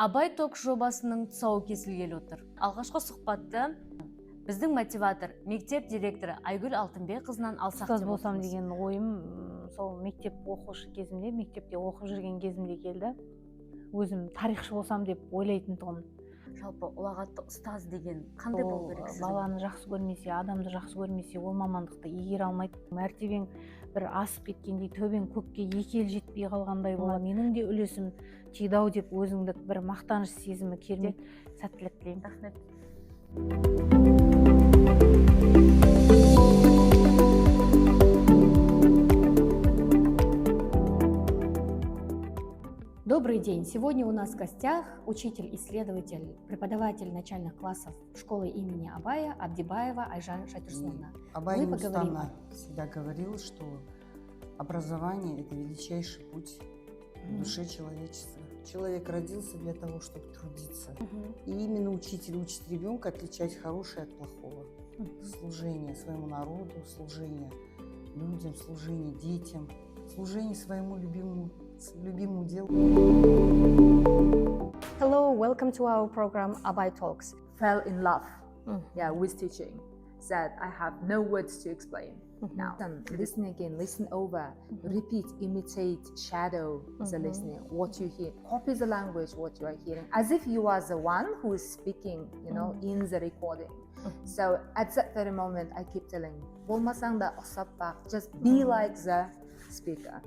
ABAI TALKS жобасының тұсауы кесілгелі отыр. Алғашқы сұхбатты біздің мотиватор, мектеп директоры Айгүл Алтынбекқызынан алсақ ұстаз болсам деген ойым сол мектеп оқушы кезімде, мектепте оқып жүрген кезімде келді. Өзім тарихшы болсам деп ойлайтын тұғым. Жалпы ұлағатты ұстаз деген қандай болу керек? Баланы жақсы көрмесе, адамды жақсы көрмесе, ол мамандықты игере алмайды. Мәртебең бір асып кеткендей, төбең көкке екі ел жетпей қалғандай болады. Менің де үлесім тиді-ау деп өзіңді бір мақтаныш сезімі кермек. Сәттілік тілеймін. Рахмет. Добрый день! Сегодня у нас в гостях учитель-исследователь, преподаватель начальных классов школы имени Абая Абдибаева Айжан Шатюрсовна. Абай неустанно всегда говорил, что образование – это величайший путь в душе человечества. Человек родился для того, чтобы трудиться. И именно учитель учит ребенка отличать хорошее от плохого. Служение своему народу, служение людям, служение детям, служение своему любимому делу. Hello, welcome to our program ABAI TALKS. Fell in love with teaching, that I have no words to explain. Now, listen again, listen over, repeat, imitate, shadow the listening, what you hear. Copy the language, what you are hearing, as if you are the one who is speaking, in the recording. So at that very moment, I keep telling, болмасаң да ұқсап бақ, just be like the speaker.